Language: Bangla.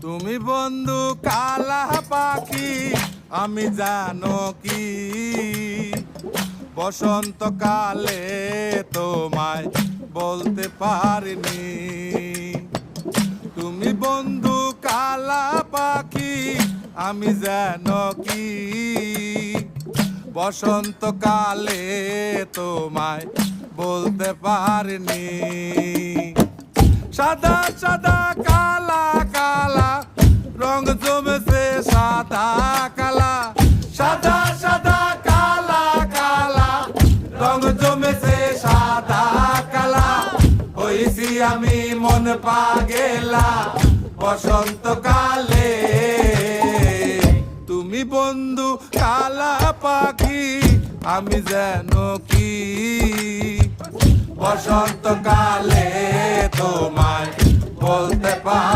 তুমি বন্ধু কালা পাখি, আমি জানো কি বসন্তকালে তোমায় বলতে পারিনি। তুমি বন্ধু কালা পাখি, আমি জানো কি বসন্তকালে তোমায় বলতে পারিনি। সাদা সাদা কালা কালা রং জমেছে সাদা কালা, সাদা সাদা কালা কালা রং জমেছে সাদা কালা। হইছি আমি মন পাগেলা বসন্তকালে। তুমি বন্ধু কালা পাখি, আমি যেন কি বসন্তকালে তোমায় বলতে পারি।